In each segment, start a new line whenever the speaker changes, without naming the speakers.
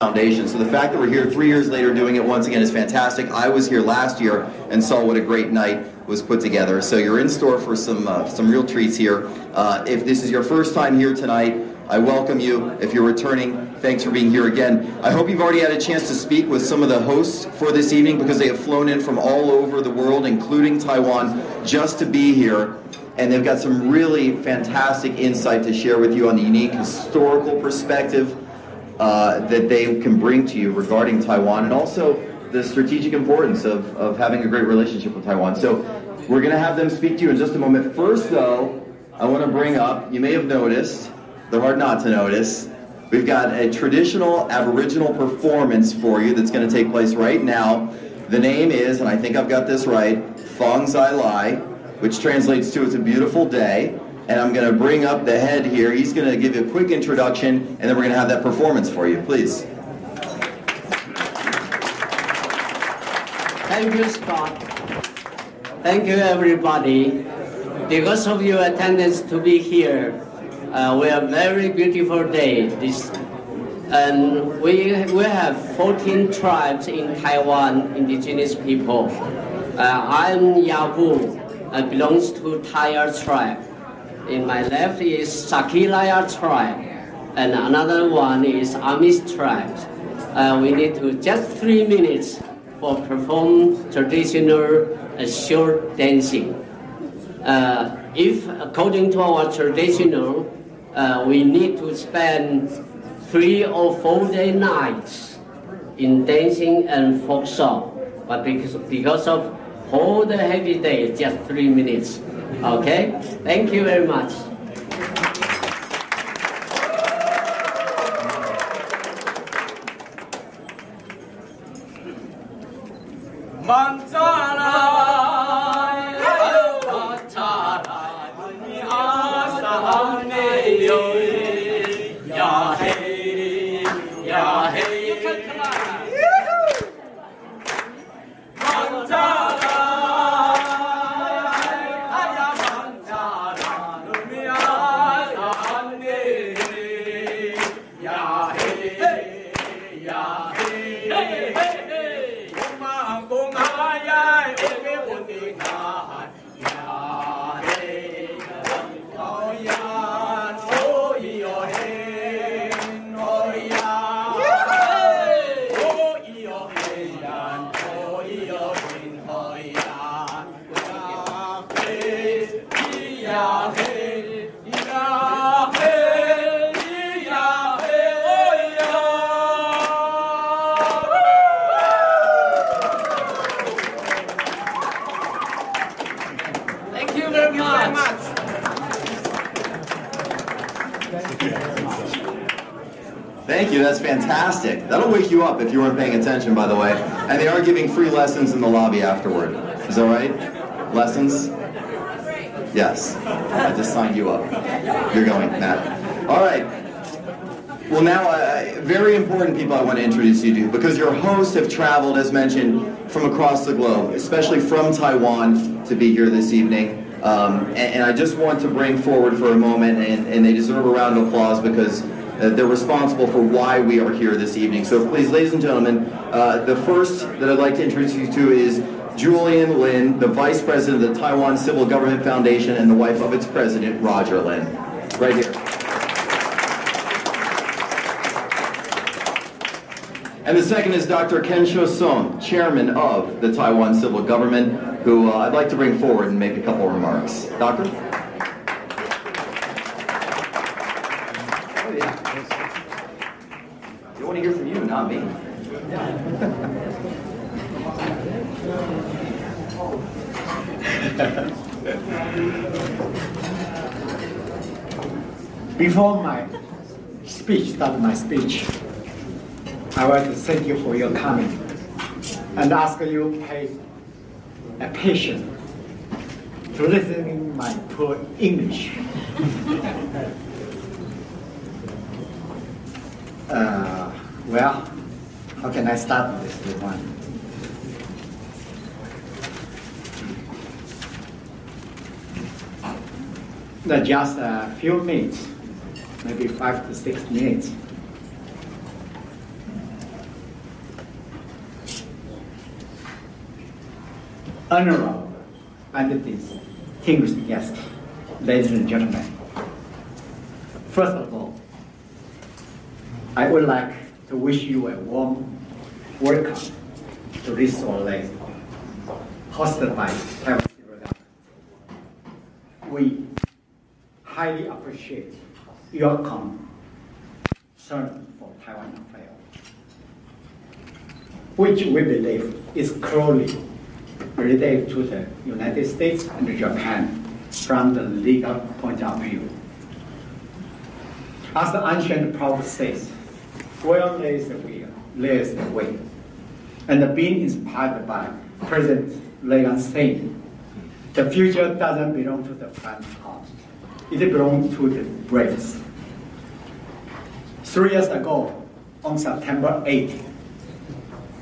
Foundation. So the fact that we're here 3 years later doing it once again is fantastic. I was here last year and saw what a great night was put together. So you're in store for some real treats here. If this is your first time here tonight, I welcome you. If you're returning, thanks for being here again. I hope you've already had a chance to speak with some of the hosts for this evening because they have flown in from all over the world, including Taiwan, just to be here. And they've got some really fantastic insight to share with you on the unique historical perspective that they can bring to you regarding Taiwan, and also the strategic importance of having a great relationship with Taiwan. So we're going to have them speak to you in just a moment. First, though, I want to bring up, you may have noticed, they're hard not to notice, we've got a traditional Aboriginal performance for you that's going to take place right now. The name is, and I think I've got this right, Thong Zai Lai, which translates to It's a Beautiful Day. And I'm going to bring up the head here. He's going to give you a quick introduction, and then we're going to have that performance for you. Please.
Thank you, Scott. Thank you, everybody. Because of your attendance to be here, we have a very beautiful day. And we have 14 tribes in Taiwan, indigenous people. I'm Yavu. I belongs to Tayar tribe. In my left is Sakilaya tribe, and another one is Amis tribe. We need to just 3 minutes for perform traditional short dancing. If according to our traditional, we need to spend 3 or 4 day nights in dancing and folk song, but because of all the heavy day, just 3 minutes. Okay, thank you very much.
Thank you, that's fantastic. That'll wake you up if you weren't paying attention, by the way. And they are giving free lessons in the lobby afterward. Is that right? Lessons? Yes. I just signed you up. You're going, Matt. All right. Well, now, very important people I want to introduce you to, because your hosts have traveled, as mentioned, from across the globe, especially from Taiwan, to be here this evening. And I just want to bring forward for a moment, and they deserve a round of applause because they're responsible for why we are here this evening. So please, ladies and gentlemen, the first that I'd like to introduce you to is Julian Lin, the Vice President of the Taiwan Civil Government Foundation and the wife of its President, Roger Lin. Right here. And the second is Dr. Kensho Song, Chairman of the Taiwan Civil Government, who I'd like to bring forward and make a couple of remarks. Doctor? Oh, yeah. They want to hear from you, not me.
Before my speech, I want to thank you for your coming and ask you pay attention to listening my poor English. Well, how can I start this one? Just a few minutes, maybe 5 to 6 minutes. honorable and distinguished guests, ladies and gentlemen. First of all, I would like to wish you a warm welcome to this soiree hosted by Taiwan Civil Government. We highly appreciate your concern for Taiwan affairs, which we believe is closely related to the United States and Japan from the legal point of view. As the ancient proverb says, where there is a will, there is a way. And being inspired by President Reagan saying, the future doesn't belong to the faint-hearted, it belongs to the bravest. 3 years ago, on September 8,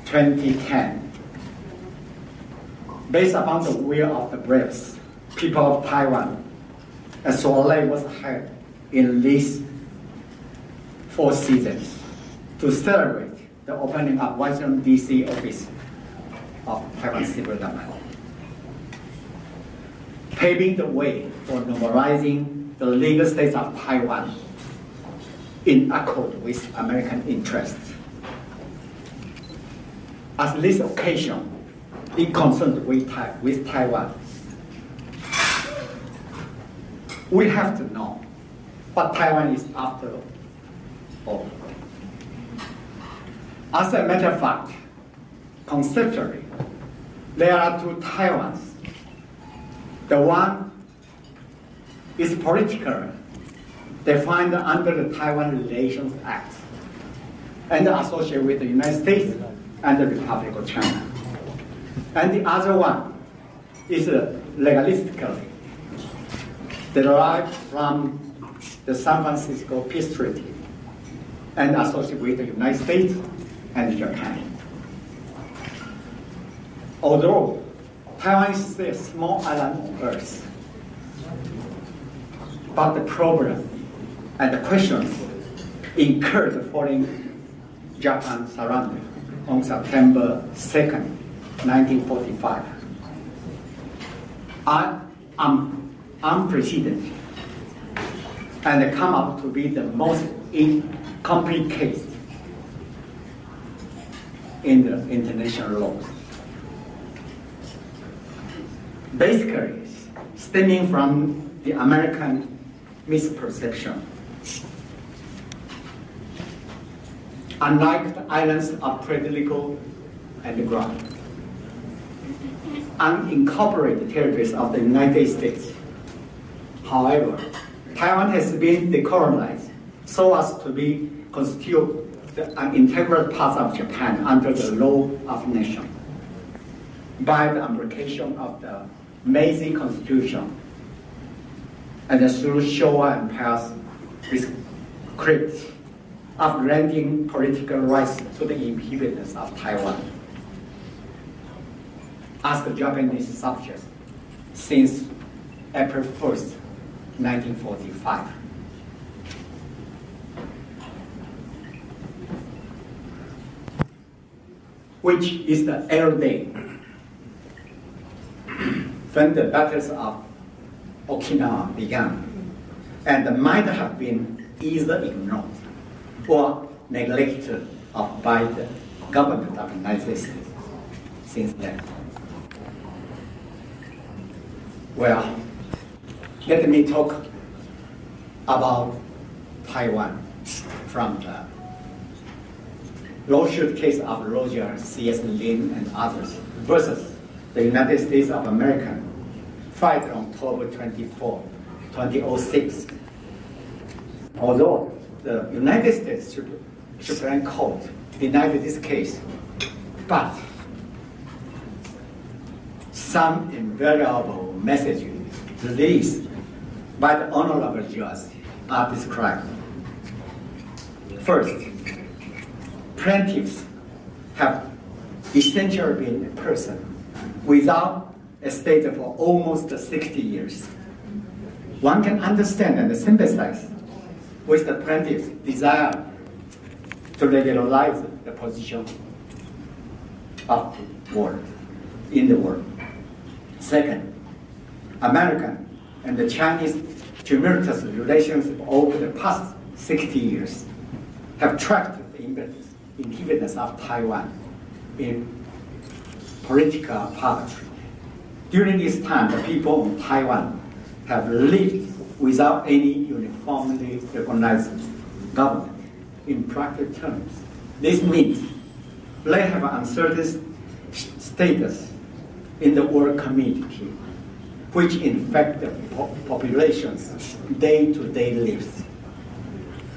2010, based upon the will of the bravest people of Taiwan, a soiree was held in these 4 seasons to celebrate the opening of Washington Dc office of Taiwan Civil Government, paving the way for normalizing the legal status of Taiwan in accord with American interests. As this occasion is concerned with Taiwan, we have to know what Taiwan is after all. As a matter of fact, conceptually, there are 2 Taiwans. The one is political, defined under the Taiwan Relations Act, and associated with the United States and the Republic of China. And the other one is legalistically derived from the San Francisco Peace Treaty and associated with the United States and Japan. Although Taiwan is a small island on Earth, but the problem and the questions incurred following Japan's surrender on September 2nd, 1945 are unprecedented and come up to be the most complicated in the international law. Basically, stemming from the American misperception. Unlike the islands of Puerto Rico and Guam, unincorporated territories of the United States. However, Taiwan has been decolonized so as to be constitute an integral part of Japan under the law of nation by the application of the Meiji Constitution and through Showa Empire's script of granting political rights to the inhabitants of Taiwan as the Japanese subjects since April 1st, 1945. Which is the early day when the battles of Okinawa began and might have been either ignored or neglected by the government of the United States since then. Well, let me talk about Taiwan from the lawsuit case of Roger C.S. Lin and others versus the United States of America, filed on October 24, 2006. Although the United States Supreme Court denied this case, but some invaluable messages released by the honorable judge are described. First, plaintiffs have essentially been a person without a state for almost 60 years. One can understand and sympathize with the plaintiff's desire to regularize the position of the world, in the world. Second, American and the Chinese tumultuous relations over the past 60 years have tracked the independence of Taiwan in political poverty. During this time, the people of Taiwan have lived without any uniformly recognized government. In practical terms, this means they have an uncertain status in the world community, which infect the population's day-to-day lives.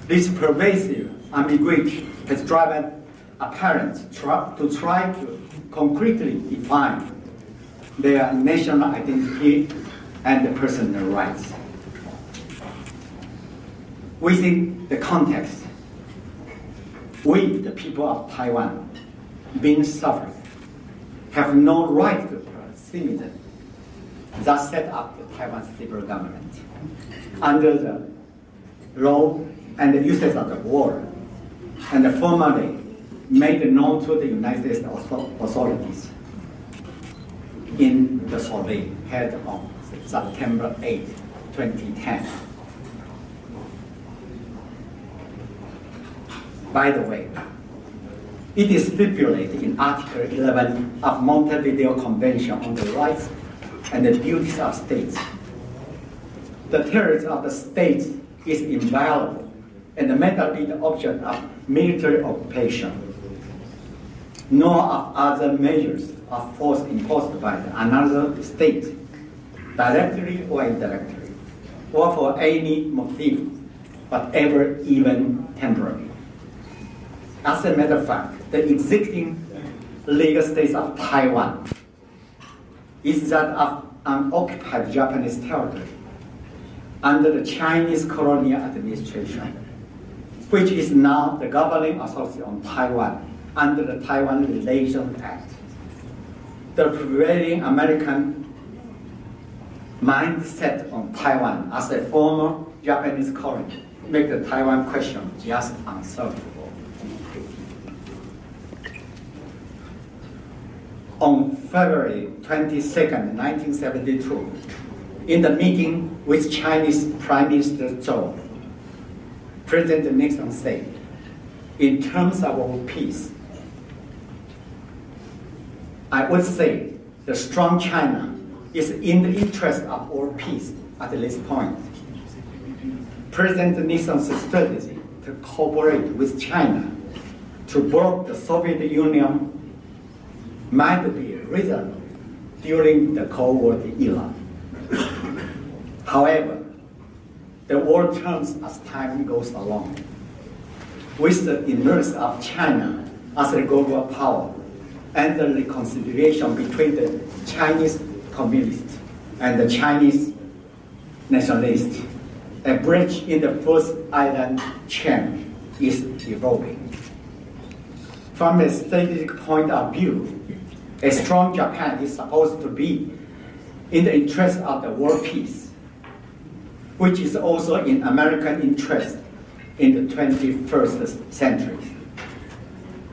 This pervasive ambiguity has driven parents to try to concretely define their national identity and personal rights. Within the context, we, the people of Taiwan, being sovereign, have no right to proceed that set up the Taiwan civil government under the law and the uses of the war, and formally made known to the United States authorities in the survey held on September 8, 2010. By the way, it is stipulated in Article 11 of Montevideo Convention on the Rights and the Duties of States. The territory of the state is inviolable and may not be the object of military occupation, nor of other measures of force imposed by another state, directly or indirectly, or for any motive, whatever, even temporary. As a matter of fact, the existing legal status of Taiwan is that of unoccupied Japanese territory under the Chinese colonial administration, which is now the governing authority on Taiwan under the Taiwan Relations Act. The prevailing American mindset on Taiwan as a former Japanese colony makes the Taiwan question just unsolvable. On February 22, 1972, in the meeting with Chinese Prime Minister Zhou, President Nixon said, in terms of world peace, I would say the strong China is in the interest of world peace at this point. President Nixon's strategy to cooperate with China to block the Soviet Union might be reasonable during the Cold War era. However, the world turns as time goes along. With the emergence of China as a global power and the reconciliation between the Chinese communists and the Chinese nationalists, a bridge in the first island chain is evolving. From a strategic point of view, a strong Japan is supposed to be in the interest of the world peace, which is also in American interest in the 21st century.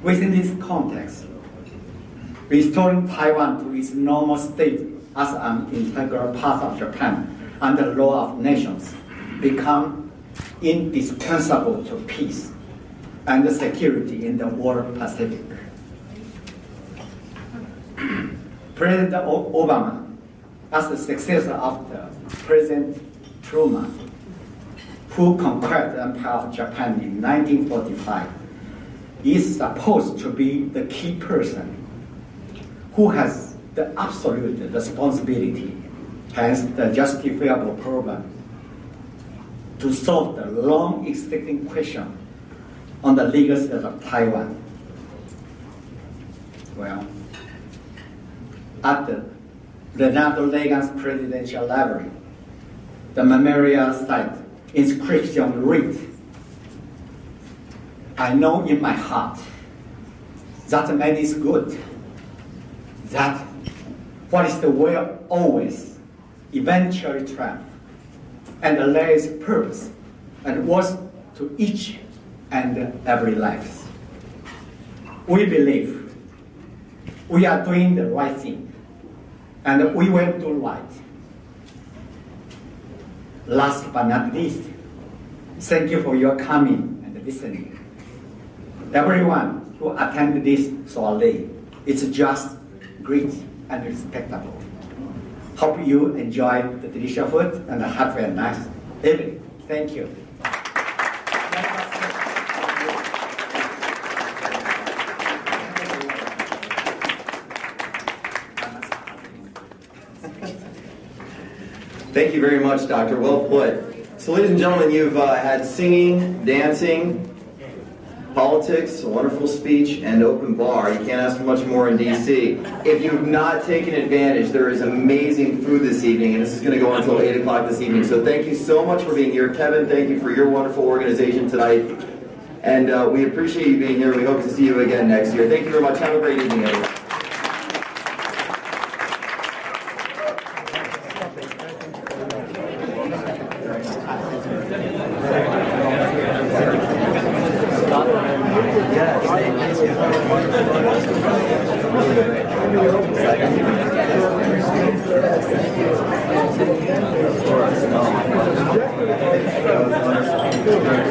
Within this context, restoring Taiwan to its normal state as an integral part of Japan under the law of nations become indispensable to peace and security in the world Pacific. President Obama, as the successor of the President Truman, who conquered the Empire of Japan in 1945, is supposed to be the key person who has the absolute responsibility, hence the justifiable problem, to solve the long-existing question on the legal status of Taiwan. Well, at the Ronald Reagan's presidential library, the memorial site inscription reads, I know in my heart that man is good, that what is the will always eventually triumph, and there is purpose and worth to each and every life. We believe we are doing the right thing and we will do right. Last but not least, thank you for your coming and listening. Everyone who attended this so late, it's just great and respectable. Hope you enjoy the delicious food and have a nice evening. Thank you.
Thank you very much, Doctor. Well put. So, ladies and gentlemen, you've had singing, dancing, politics, a wonderful speech, and open bar. You can't ask for much more in D.C. If you've not taken advantage, there is amazing food this evening, and this is going to go until 8 o'clock this evening. So thank you so much for being here. Kevin, thank you for your wonderful organization tonight. And we appreciate you being here. We hope to see you again next year. Thank you very much. Have a great evening, everyone.
Yes.